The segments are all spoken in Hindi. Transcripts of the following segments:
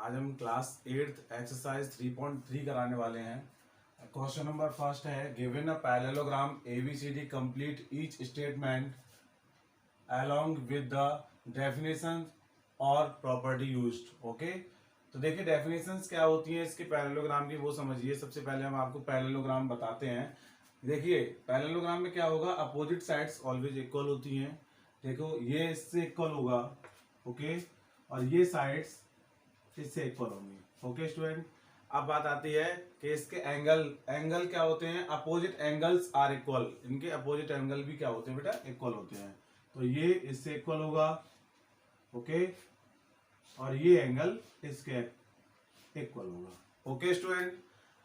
आज हम क्लास 8th एक्सरसाइज 3.3 कराने वाले हैं। क्वेश्चन नंबर फर्स्ट है, given a parallelogram ABCD complete each statement along with the definition और प्रॉपर्टी यूज्ड। ओके, तो देखिए डेफिनेशंस क्या होती हैं इसके पैरेललोग्राम की वो समझिए। सबसे पहले हम आपको पैरेललोग्राम बताते हैं। देखिए पैरेललोग्राम में क्या होगा, अपोजिट साइड्स ऑलवेज इक्वल होती हैं। देखो ये इससे इक्वल होगा, ओके, और ये साइड्स इससे इक्वल होंगी। ओके स्टूडेंट, अब बात आती है कि इसके एंगल क्या होते हैं, अपोजिट एंगल्स आर इक्वल। इनके अपोजिट एंगल भी क्या होते हैं बेटा, इक्वल होते हैं। तो ये इससे इक्वल होगा, ओके, और ये एंगल इसके इक्वल होगा। ओके स्टूडेंट,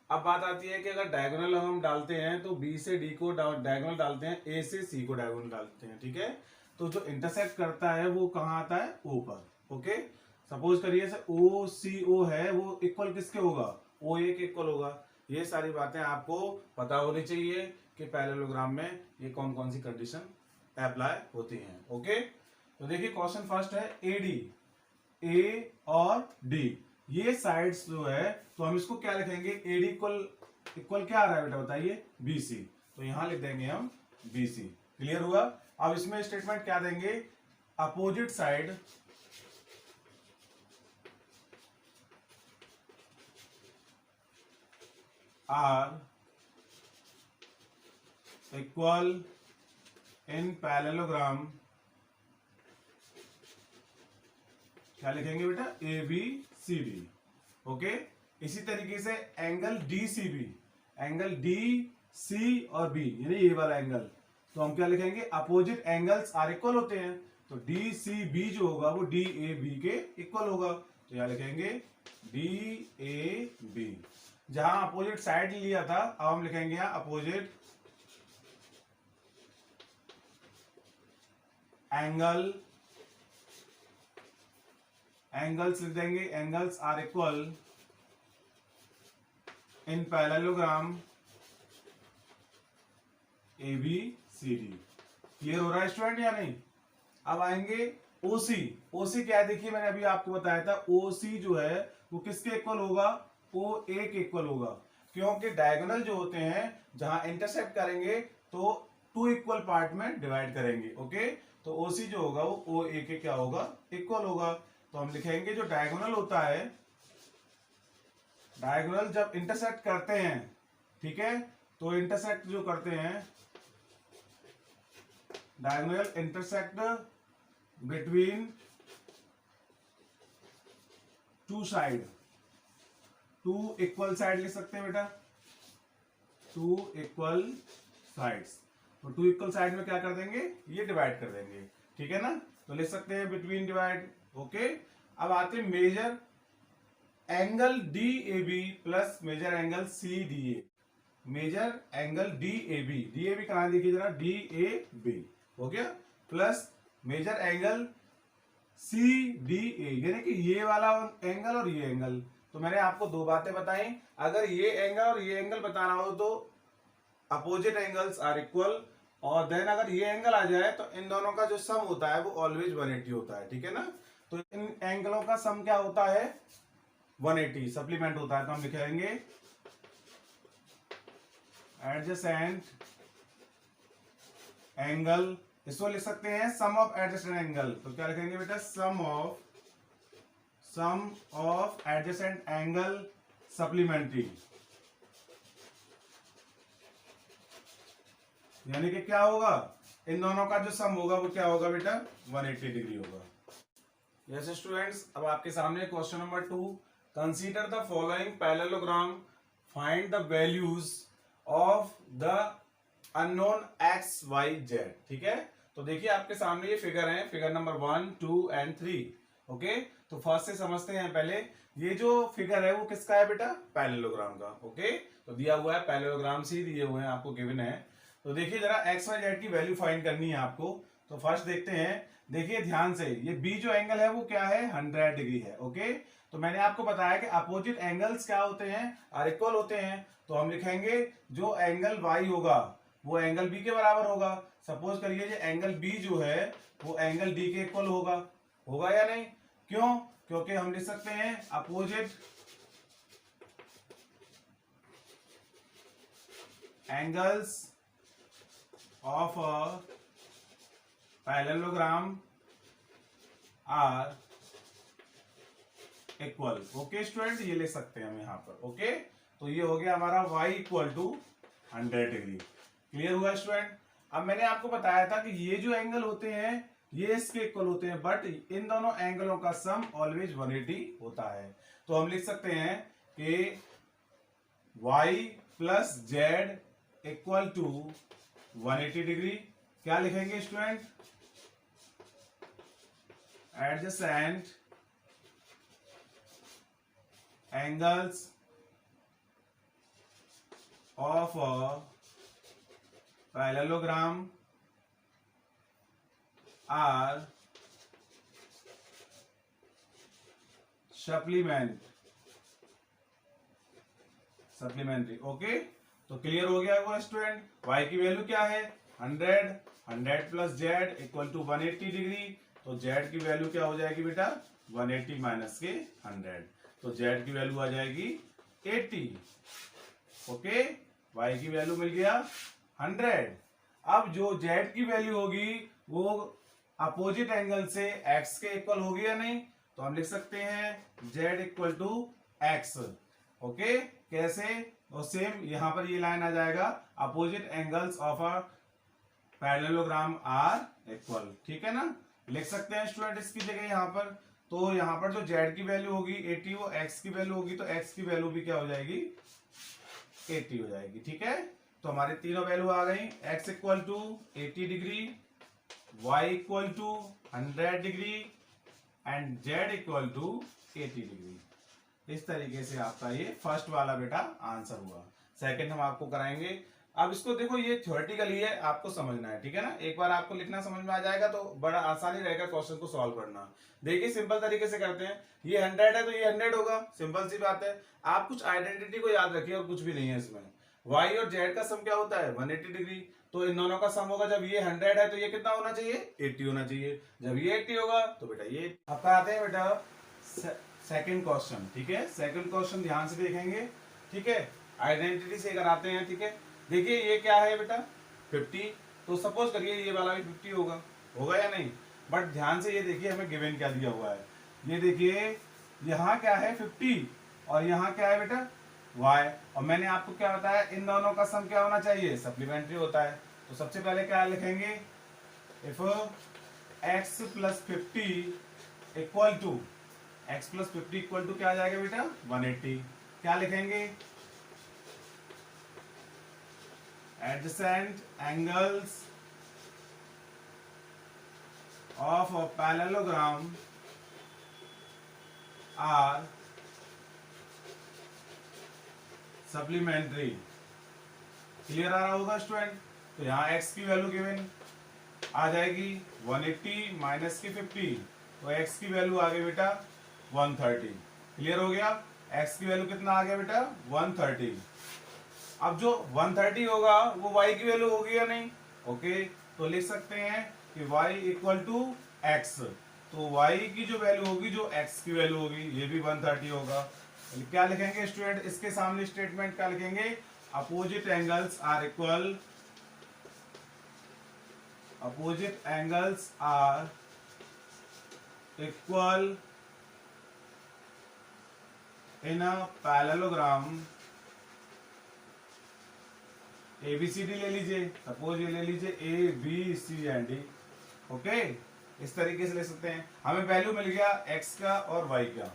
अब बात आती है कि अगर डायगोनल हम डालते हैं तो बी से डी को डायगोनल डालते हैं, ए से सी को डायगोनल डालते हैं, ठीक है। तो जो इंटरसेक्ट करता है वो कहाँ आता है, ओ पर। ओके, सपोज करिए ओ सी ओ है, वो इक्वल किसके होगा, ओ ए के इक्वल होगा। ये सारी बातें आपको पता होनी चाहिए कि पैरेललोग्राम में ये कौन कौन सी कंडीशन अप्लाई होती हैं। ओके, तो देखिए क्वेश्चन फर्स्ट है, एडी, ए और डी ये साइड्स जो है, तो हम इसको क्या लिखेंगे, एडी इक्वल इक्वल क्या आ रहा है बेटा बताइए, बीसी। तो यहां लिख देंगे हम बीसी। क्लियर हुआ। अब इसमें स्टेटमेंट क्या देंगे, opposite side are equal in parallelogram. क्या लिखेंगे बेटा, A B C D. Okay, इसी तरीके से angle D C B, angle D C और बी यानी ये वाला एंगल, तो हम क्या लिखेंगे, अपोजिट एंगल्स आर इक्वल होते हैं। तो डी सी बी जो होगा वो डी ए बी के इक्वल होगा। तो यहां लिखेंगे डी ए बी। जहां अपोजिट साइड लिया था, अब हम लिखेंगे यहां अपोजिट एंगल्स लिख देंगे, angles are equal in parallelogram A B C D. Clear हो रहा है स्टूडेंट या नहीं। अब आएंगे ओसी। ओसी क्या है, देखिए मैंने अभी आपको बताया था, ओसी जो है वो किसके इक्वल होगा, ओ ए के इक्वल होगा। क्योंकि डायगोनल जो होते हैं जहां इंटरसेक्ट करेंगे तो टू इक्वल पार्ट में डिवाइड करेंगे। ओके, तो ओसी जो होगा वो ओ ए के क्या होगा, इक्वल होगा। तो हम लिखेंगे जो डायगोनल होता है, डायगोनल जब इंटरसेक्ट करते हैं, ठीक है, तो इंटरसेक्ट जो करते हैं, diagonal intersect between two side, two equal side लिख सकते हैं बेटा, टू इक्वल साइड्स। तो टू इक्वल साइड में क्या कर देंगे, ये डिवाइड कर देंगे, ठीक है ना। तो लिख सकते हैं बिटवीन डिवाइड। ओके, अब आते हैं major angle D A B plus major angle C D A. Major angle D A B कहां देखिए जरा, डी ए बी हो गया, plus major angle C D A यानी कि ये वाला एंगल और ये एंगल। तो मैंने आपको दो बातें बताई, अगर ये एंगल और ये एंगल बताना हो तो अपोजिट एंगल्स आर इक्वल, और देन अगर ये एंगल आ जाए तो इन दोनों का जो सम होता है वो ऑलवेज 180 होता है, ठीक है ना। तो इन एंगलों का सम क्या होता है, 180 सप्लीमेंट होता है। तो हम लिखेंगे एडजेसेंट एंगल, इसको लिख सकते हैं सम ऑफ एडजेसेंट एंगल। तो क्या लिखेंगे बेटा, सम ऑफ एडजेसेंट एंगल सप्लीमेंट्री, यानी कि क्या होगा, इन दोनों का जो सम होगा वो क्या होगा बेटा, 180 डिग्री होगा। यस स्टूडेंट्स, अब आपके सामने question number 2, consider the following parallelogram, find the values of the unknown X Y Z. ठीक है, तो देखिए आपके सामने ये फिगर है, फिगर नंबर 1, 2 एंड 3। ओके, तो फर्स्ट से समझते हैं पहले, ये जो फिगर है वो किसका है बेटा, पैरेललोग्राम का। ओके, तो दिया हुआ है पैरेललोग्राम सी दिए हुए हैं, आपको गिवन है। तो देखिए जरा एक्स वाई जेड की वैल्यू फाइंड करनी है आपको। तो फर्स्ट देखते हैं, देखिए ध्यान से, ये बी जो एंगल है वो क्या है, 100 डिग्री है। ओके, तो मैंने आपको बताया कि अपोजिट एंगल्स क्या होते हैं, आर इक्वल होते हैं। तो हम लिखेंगे जो एंगल वाई होगा वो एंगल बी के बराबर होगा। सपोज करिए ये एंगल बी जो है वो एंगल डी के इक्वल होगा या नहीं, क्यों, क्योंकि हम लिख सकते हैं opposite angles of a parallelogram are equal. Okay student, ये ले सकते हैं हम यहाँ पर। ओके, तो ये हो गया हमारा y equal to 100 degree. Clear हुआ स्टूडेंट? अब मैंने आपको बताया था कि ये जो एंगल होते हैं ये इसके इक्वल होते हैं, बट इन दोनों एंगलों का सम ऑलवेज 180 होता है। तो हम लिख सकते हैं कि y plus Z equal to 180 degree. क्या लिखेंगे student? Adjacent angles of a parallelogram are supplementary. Okay, तो क्लियर हो गया वो स्टूडेंट। y की वैल्यू क्या है? 100 plus Z equal to 180 degree. तो z की वैल्यू क्या हो जाएगी बेटा? 180 माइनस के 100, तो z की वैल्यू आ जाएगी 80। ओके, y की वैल्यू मिल गया 100। अब जो z की वैल्यू होगी वो अपोजिट एंगल से x के इक्वल होगी या नहीं? तो हम लिख सकते हैं z equal to x। Okay, कैसे? और सेम यहां पर ये लाइन आ जाएगा, opposite angles of a parallelogram are equal. ठीक है ना? लिख सकते हैं स्टूडेंट इसकी जगह यहां पर। तो यहां पर जो z की वैल्यू होगी 80, वो x की वैल्यू होगी, तो x की वैल्यू भी क्या हो जाएगी? 80 हो जाएगी। ठीक है, तो हमारी तीनों वैल्यू आ गई। x equal to 80 degree, y equal to 100 degree and z equal to 80 degree. इस तरीके से आपका ये फर्स्ट वाला बेटा आंसर हुआ। सेकंड हम आपको कराएंगे। अब इसको देखो, ये थ्योरेटिकली है, आपको समझना है। ठीक है ना? एक बार आपको लिखना समझ में आ जाएगा तो बड़ा आसानी रहेगा क्वेश्चन को सॉल्व करना। देखिए सिंपल तरीके से करते हैं। ये 100 है तो ये 100 होगा, सिंपल सी बात है। आप कुछ आइडेंटिटी को याद रखिए और कुछ भी नहीं है इसमें। y और z का सम क्या होता है? 180 डिग्री। तो इन दोनों का सम होगा, जब ये 100 है तो ये कितना होना चाहिए? 80 होना चाहिए। जब ये 80 होगा तो बेटा ये आपका आते हैं बेटा सेकंड क्वेश्चन। ठीक है, सेकंड क्वेश्चन ध्यान से देखेंगे। ठीक है, आइडेंटिटी से अगर आते हैं। ठीक है, देखिए ये क्या है बेटा? 50। तो सपोज करिए ये वाला भी 50 होगा, होगा या नहीं? बट ध्यान से ये देखिए हमें गिवन क्या दिया हुआ है। ये देखिए यहाँ क्या है? 50 और यहाँ क्या है बेटा? y। और मैंने आपको क्या बताया? इन दोनों का सम क्या होना चाहिए? सप्लीमेंट्री होता है। तो सबसे पहले क्या लिखेंगे? If x plus 50 equal to x plus 50 equal to क्या आ जाएगा बेटा? 180। क्या लिखेंगे? adjacent angles of a parallelogram are supplementary। Clear आ रहा होगा स्टूडेंट? तो यहाँ x की वैल्यू गिवन आ जाएगी 180 माइनस की 50, तो x की वैल्यू आ गई बेटा 130। क्लियर हो गया? x की वैल्यू कितना आ गया बेटा? 130। अब जो 130 होगा वो y की वैल्यू होगी या नहीं? ओके, तो लिख सकते हैं कि y इक्वल टू x। तो y की जो वैल्यू होगी, जो x की वैल्यू होगी, ये भी 130 होगा। क्या लिखेंगे स्टूडेंट? इसके सामने स्टेटमेंट क्या लिखेंगे? Opposite angles are equal, opposite angles are equal in a parallelogram ABCD ले लीजिए। सपोज ये ले लीजिए ABC एंड D। ओके, इस तरीके से ले सकते हैं। हमें वैल्यू मिल गया x का और y का।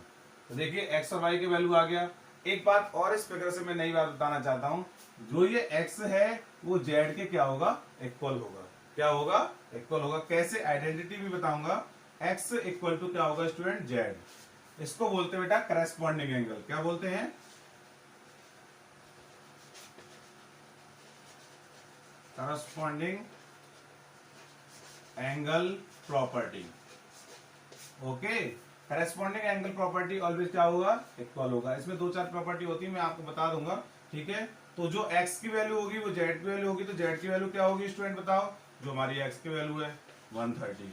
तो देखिए x और y की वैल्यू आ गया। एक बात और इस फिगर से मैं नई बात बताना चाहता हूं, जो ये x है वो z के क्या होगा? इक्वल होगा। क्या होगा? इक्वल होगा। कैसे? आइडेंटिटी भी बताऊंगा। x इक्वल टू क्या होगा स्टूडेंट? z। इसको बोलते हैं बेटा करस्पॉन्डिंग एंगल। क्या बोलते हैं? Corresponding angle property. Okay, corresponding angle property always क्या होगा? इक्वल होगा। इसमें दो चार प्रॉपर्टी होती है, मैं आपको बता दूंगा। ठीक है, तो जो x की वैल्यू होगी वो z की वैल्यू होगी। तो z की वैल्यू क्या होगी स्टूडेंट बताओ? जो हमारी x की वैल्यू है 130।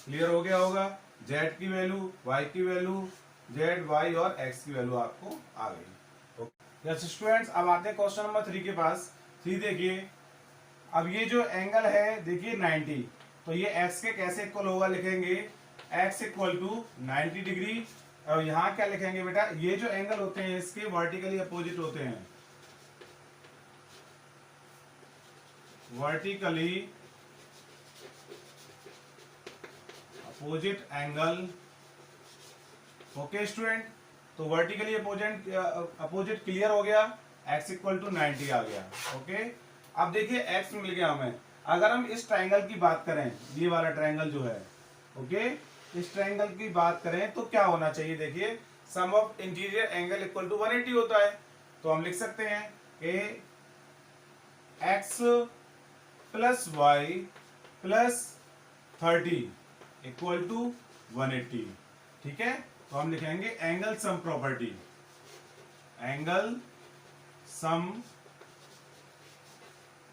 क्लियर हो गया होगा? जेड की वैल्यू, वाई की वैल्यू, जेड वाई और एक्स की वैल्यू आपको आ गई। यस स्टूडेंट्स, अब आते हैं क्वेश्चन नंबर 3 के पास। 3 देखिए, अब ये जो एंगल है देखिए 90, तो ये x के कैसे इक्वल होगा, लिखेंगे x इक्वल टू 90 डिग्री। और यहाँ क्या लिखेंगे बेटा, ये जो एंगल होते हैं इसके वर्टिकली अपोजिट होते हैं, vertically opposite angle. Okay student, तो वर्टिकली अपोजिट क्लियर हो गया, x इक्वल टू 90 आ गया। ओके, अब देखिए x मिल गया हमें। अगर हम इस ट्रायंगल की बात करें, ये वाला ट्रायंगल जो है, ओके, इस ट्रायंगल की बात करें तो क्या होना चाहिए, देखिए sum of interior angle equal to 180 होता है। तो हम लिख सकते हैं कि x plus Y plus 30 equal to 180। ठीक है, तो हम लिखेंगे angle sum property, angle sum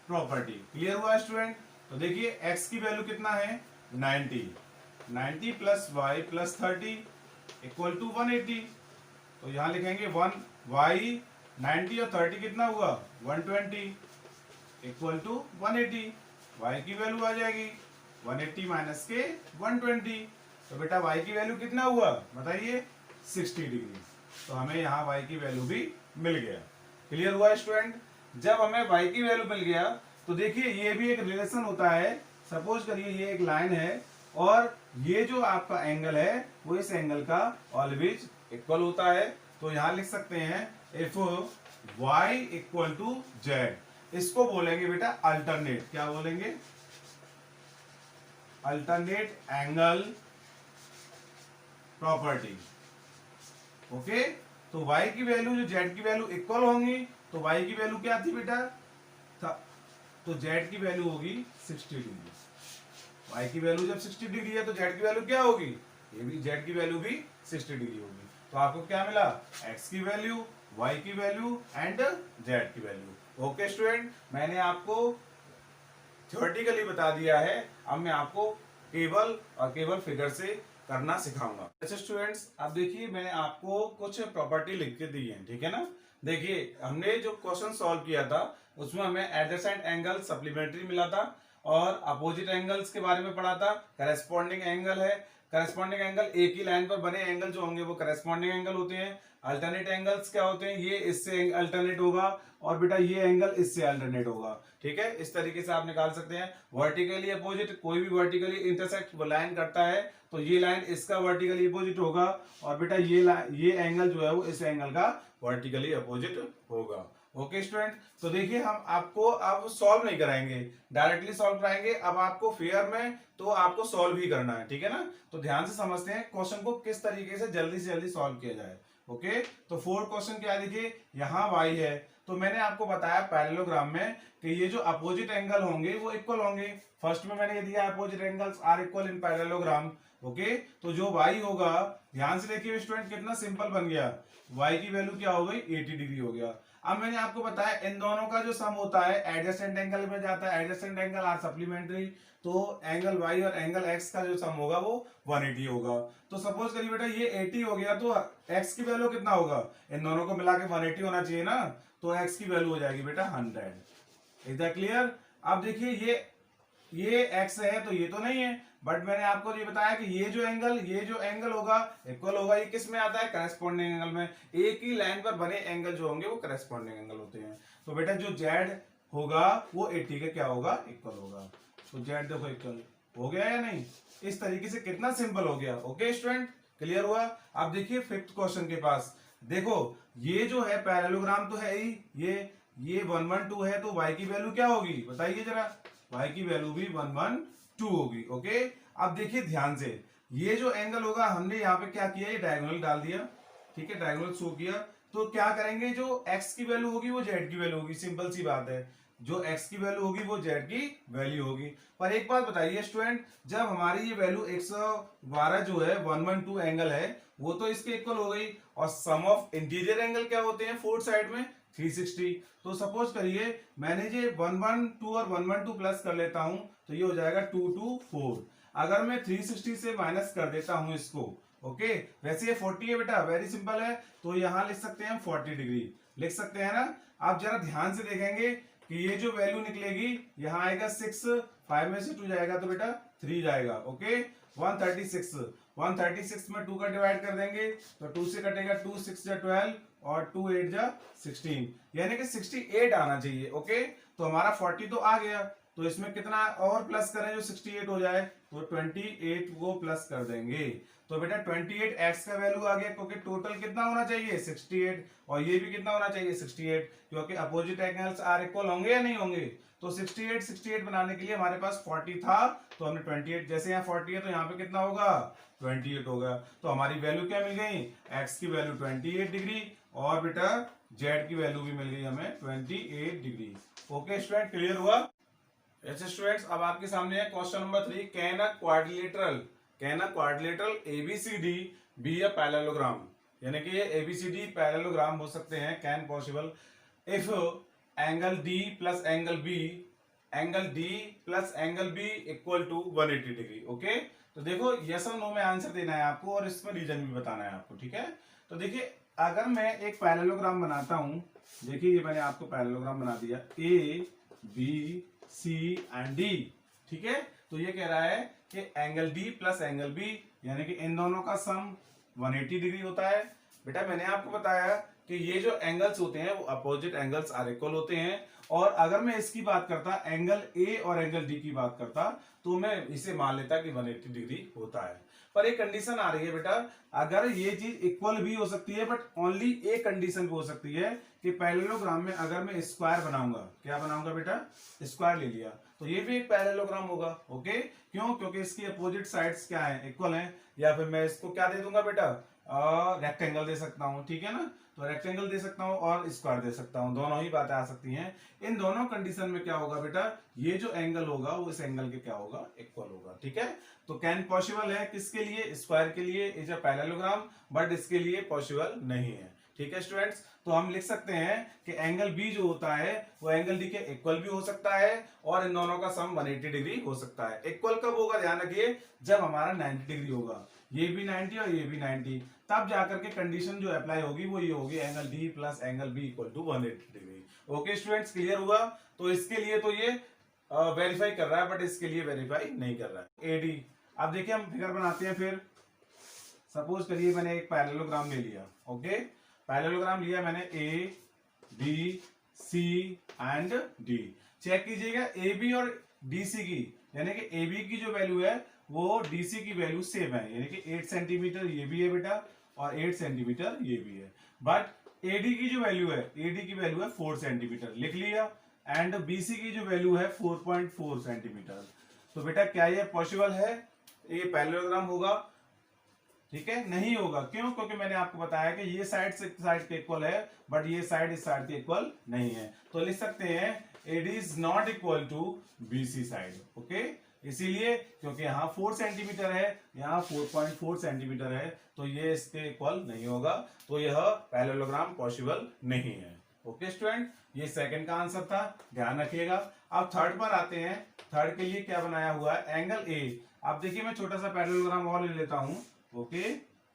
property. Clear हुआ स्टूडेंट? तो देखिए x की वैल्यू कितना है 90, 90 plus Y plus 30 equal to 180। तो यहां लिखेंगे 1 y 90 और 30 कितना हुआ 120 इक्वल टू 180। y की वैल्यू आ जाएगी 180 माइनस के 120। तो बेटा y की वैल्यू कितना हुआ बताइए 60 डिग्री। तो हमें यहाँ y की वैल्यू भी मिल गया। क्लियर हुआ स्टूडेंट? जब हमें y की वैल्यू मिल गया तो देखिए ये भी एक रिलेशन होता है। सपोज करिए ये एक लाइन है और ये जो आपका एंगल है वो इस एंगल का ऑलवेज इक्वल होता है। तो यहां लिख सकते हैं if y equal to Z, इसको बोलेंगे बेटा अल्टरनेट, क्या बोलेंगे अल्टरनेट एंगल प्रॉपर्टी। ओके, तो y की वैल्यू जो z की वैल्यू इक्वल होंगी तो y की वैल्यू क्या थी बेटा तो z की वैल्यू होगी 60 डिग्री। y की वैल्यू जब 60 डिग्री है तो z की वैल्यू क्या होगी, ये भी z की वैल्यू भी 60 डिग्री होगी। तो आपको क्या मिला x की वैल्यू, y की वैल्यू एंड z की वैल्यू। ओके स्टूडेंट, मैंने आपको थ्योरेटिकली बता दिया है, अब मैं आपको केवल और केवल फिगर से करना सिखाऊंगा। अच्छा स्टूडेंट्स, अब देखिए मैंने आपको कुछ प्रॉपर्टी लिख के दी है, ठीक है ना। देखिए हमने जो क्वेश्चन सॉल्व किया था उसमें हमें एडजेसेंट एंगल सप्लीमेंट्री मिला था और अपोजिट एंगल्स के बारे में पढ़ा था। करेस्पॉन्डिंग एंगल है, करेस्पॉन्डिंग एंगल एक ही लाइन पर बने एंगल जो होंगे वो करेस्पॉन्डिंग एंगल होते हैं। अल्टरनेट एंगल्स क्या होते हैं, ये इससे अल्टरनेट होगा और बेटा ये एंगल इससे अल्टरनेट होगा। ठीक है, इस तरीके से आप निकाल सकते हैं। वर्टिकली अपोजिट, कोई भी वर्टिकली इंटरसेक्ट लाइन करता है तो ये लाइन इसका वर्टिकली अपोजिट होगा और बेटा ये एंगल जो है वो इस एंगल का वर्टिकली अपोजिट होगा। ओके स्टूडेंट, तो देखिए हम आपको अब सॉल्व नहीं कराएंगे, डायरेक्टली सॉल्व कराएंगे। अब आपको फेयर में तो आपको सॉल्व ही करना है, ठीक है ना। तो ध्यान से समझते हैं क्वेश्चन को किस तरीके से जल्दी सॉल्व किया जाए। ओके, तो फोर्थ क्वेश्चन क्या, देखिए यहाँ y है तो मैंने आपको बताया पैरेललोग्राम में कि ये जो अपोजिट एंगल होंगे वो इक्वल होंगे। फर्स्ट में मैंने ये दिया opposite angles are equal in parallelogram. Okay, तो जो y होगा, ध्यान से देखिए स्टूडेंट कितना सिंपल बन गया, y की वैल्यू क्या हो गई 80 डिग्री हो गया। अब मैंने आपको बताया इन दोनों का जो सम होता है एडजेसेंट एंगल में जाता है, एडजेसेंट एंगल आर सप्लीमेंट्री, तो एंगल y और एंगल x का जो सम होगा वो 180 होगा। तो सपोज करिए बेटा ये 80 हो गया तो x की वैल्यू कितना होगा, इन दोनों को मिला के 180 होना चाहिए ना, तो x की वैल्यू हो जाएगी बेटा 100। Is that clear? अब देखिए ये x है तो ये तो नहीं है, बट मैंने आपको ये बताया कि ये जो एंगल होगा इक्वल होगा, ये किस में आता है करेस्पॉन्डिंग एंगल में। एक ही लाइन पर बने एंगल जो होंगे वो करेस्पॉन्डिंग एंगल होते हैं। तो बेटा जो z होगा वो 80 का क्या होगा इक्वल होगा। तो z देखो इक्वल हो गया या नहीं, इस तरीके से कितना सिंपल हो गया। ओके स्टूडेंट, क्लियर हुआ? अब देखिए फिफ्थ क्वेश्चन के पास, देखो ये जो है पैरेललोग्राम तो है ही, ये 112 है तो y की वैल्यू क्या होगी बताइए जरा, y की वैल्यू भी 112 होगी। ओके, अब देखिए ध्यान से, ये जो एंगल होगा हमने यहाँ पे क्या किया, ये डायगोनल डाल दिया, ठीक है, डायगोनल शो किया। तो क्या करेंगे, जो x की वैल्यू होगी वो z की वैल्यू होगी, सिंपल सी बात है, जो x की वैल्यू होगी वो z की वैल्यू होगी। पर एक बात बताइए स्टूडेंट, जब हमारी ये वैल्यू 112 जो है 112 एंगल है वो तो इसके इक्वल हो गई, और सम ऑफ इंटीरियर एंगल क्या होते हैं फोर्थ साइड में 360। तो सपोज करिए मैंने ये 112 और 112 प्लस कर लेता हूं तो ये हो जाएगा 224। अगर मैं 360 से माइनस कर देता हूं इसको, ओके, वैसे ये 40 है बेटा, वेरी सिंपल है, तो यहां लिख सकते हैं हम 40 डिग्री, लिख सकते हैं ना। आप जरा ध्यान से देखेंगे कि ये जो वैल्यू निकलेगी यहाँ आएगा 6, 5 में से 2 जाएगा तो बेटा 3 जाएगा, ओके। 136 में 2 का डिवाइड कर देंगे तो 2 से कटेगा 2, 6 जा 12 और 2 8 जा 16, यानी कि 68 आना चाहिए, ओके। तो हमारा 40 तो आ गया, तो इसमें कितना और प्लस करें जो 68 हो जाए, तो 28 को प्लस कर देंगे, तो बेटा 28 एक्स का वैल्यू आ गया, क्योंकि टोटल कितना होना चाहिए 68 और ये भी कितना होना चाहिए 68, क्योंकि अपोजिट एंगल्स आर इक्वल होंगे या नहीं होंगे। तो 68 बनाने के लिए हमारे पास 40 था, तो हमने 28, जैसे यहाँ 40 है तो यहाँ पे कितना होगा 28 होगा, तो हमारी वैल्यू क्या मिल गई, एक्स की वैल्यू 28 डिग्री और बेटा जेड की वैल्यू भी मिल गई हमें 28 डिग्री। ओके स्टूडेंट, क्लियर हुआ। ऐसे स्टूडेंट्स अब आपके सामने है question number 3, can a quadrilateral ABCD be a parallelogram, यानी कि ये एबीसीडी पैरेललोग्राम हो सकते हैं, can possible if angle D plus angle B equal to 180 degree, okay. तो देखो यस और नो में आंसर देना है आपको और इसमें रीजन भी बताना है आपको, ठीक है। तो देखिए अगर मैं एक पैरेललोग्राम बनाता हूं, देखिए ये मैंने आपको पैरेललोग्राम बना दिया, A B C and D, ठीक है। तो ये कह रहा है कि angle D plus angle B, यानी कि इन दोनों का सम 180 डिग्री होता है। बेटा मैंने आपको बताया कि ये जो एंगल्स होते हैं वो अपोजिट एंगल्स आर इक्वल होते हैं, और अगर मैं इसकी बात करता एंगल ए और एंगल डी की बात करता तो मैं इसे मान लेता कि 180 डिग्री होता है। पर एक कंडीशन आ रही है बेटा, अगर ये चीज इक्वल भी हो सकती है बट ओनली एक कंडीशन हो सकती है कि पैरेललोग्राम में अगर मैं स्क्वायर बनाऊंगा, क्या बनाऊंगा बेटा, स्क्वायर ले लिया, तो ये भी एक पैरेललोग्राम होगा, ओके। क्यों, क्योंकि इसकी अपोजिट साइड्स क्या है, इक्वल है, या फिर मैं इसको क्या दे दूंगा बेटा, रेक्टेंगल दे सकता हूं, ठीक है ना। तो रेक्टेंगल दे सकता हूं और स्क्वायर दे सकता हूं, दोनों ही बातें आ सकती हैं। इन दोनों कंडीशन में क्या होगा बेटा, ये जो एंगल होगा वो इस एंगल के क्या होगा, इक्वल होगा, ठीक है। तो कैन पॉसिबल है किसके लिए, स्क्वायर के लिए, इज अ पैरेललोग्राम, बट इसके लिए पॉसिबल नहीं है, ठीक है स्टूडेंट्स। तो हम लिख सकते हैं कि एंगल बी जो होता है वो एंगल डी के इक्वल भी हो सकता है और इन दोनों का सम 180 डिग्री हो सकता है। इक्वल कब होगा, ध्यान रखिए, जब हमारा 90 डिग्री होगा, ये भी 90 और ये भी 90, तब जाकर के कंडीशन जो अप्लाई होगी वो ये होगी, angle D plus angle B equal to 180 degree. Okay students, clear हुआ। तो इसके लिए तो ये वेरीफाई कर रहा है बट इसके लिए वेरीफाई नहीं कर रहा है। एडी, अब देखिए हम फिगर बनाते हैं। फिर सपोज करिए मैंने एक पैरेललोग्राम ले लिया, ओके, पैरेललोग्राम लिया मैंने, A B C and D. Check कीजिएगा ए बी और डी सी की, यानी कि ए बी की जो वैल्यू है वो डीसी की वैल्यू सेम है, यानी कि 8 सेंटीमीटर ये भी है बेटा और 8 सेंटीमीटर ये भी है। बट एडी की जो वैल्यू है, एडी की वैल्यू है 4 सेंटीमीटर, लिख लिया, एंड बीसी की जो वैल्यू है 4.4 सेंटीमीटर। तो बेटा क्या ये पॉसिबल है, ये पैरेललोग्राम होगा, ठीक है, नहीं होगा। क्यों, क्योंकि मैंने आपको बताया कि ये साइड से साइड के इक्वल है बट ये साइड इस साइड के इक्वल नहीं है। तो लिख सकते हैं AD is not equal to BC side, okay. इसीलिए क्योंकि यहाँ 4 सेंटीमीटर है, यहाँ 4.4 सेंटीमीटर है, तो ये इसके इक्वल नहीं होगा, तो यह पैरेललोग्राम पॉसिबल नहीं है। ओके स्टूडेंट, ये सेकंड का आंसर था, ध्यान रखिएगा। अब थर्ड पर आते हैं। थर्ड के लिए क्या बनाया हुआ है, एंगल ए। अब देखिए मैं छोटा सा पैरेललोग्राम और ले लेता हूं, ओके।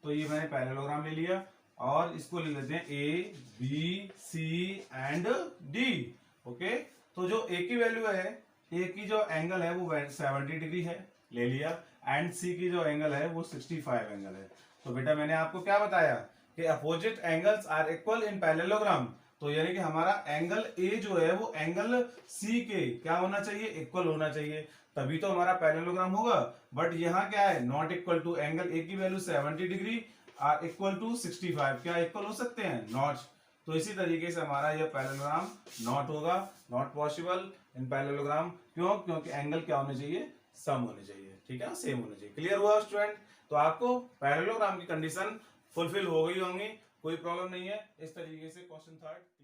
तो ये मैंने पैरेललोग्राम ले लिया और इसको ले लेते हैं A B C and D, okay. तो जो ए की वैल्यू है, ए की जो एंगल है वो 70 डिग्री है, ले लिया, एंड सी की जो एंगल है वो 65 एंगल है। तो बेटा मैंने आपको क्या बताया कि opposite angles are equal in parallelogram, तो यानी कि हमारा एंगल ए जो है वो एंगल सी के क्या होना चाहिए, इक्वल होना चाहिए, तभी तो हमारा पैरेललोग्राम होगा। बट यहाँ क्या है, not equal to, angle A की value 70 degree are equal to 65, क्या इक्वल हो सकते हैं, नॉट। तो इसी तरीके से हमारा यह पैरेललोग्राम नॉट होगा, नॉट पॉसिबल इन पैरेललोग्राम। क्यों, क्योंकि एंगल क्या होने चाहिए, सम होने चाहिए, ठीक है, सेम होने चाहिए। क्लियर हुआ स्टूडेंट। तो आपको पैरेललोग्राम की कंडीशन फुलफिल हो गई होंगी, कोई प्रॉब्लम नहीं है। इस तरीके से क्वेश्चन थर्ड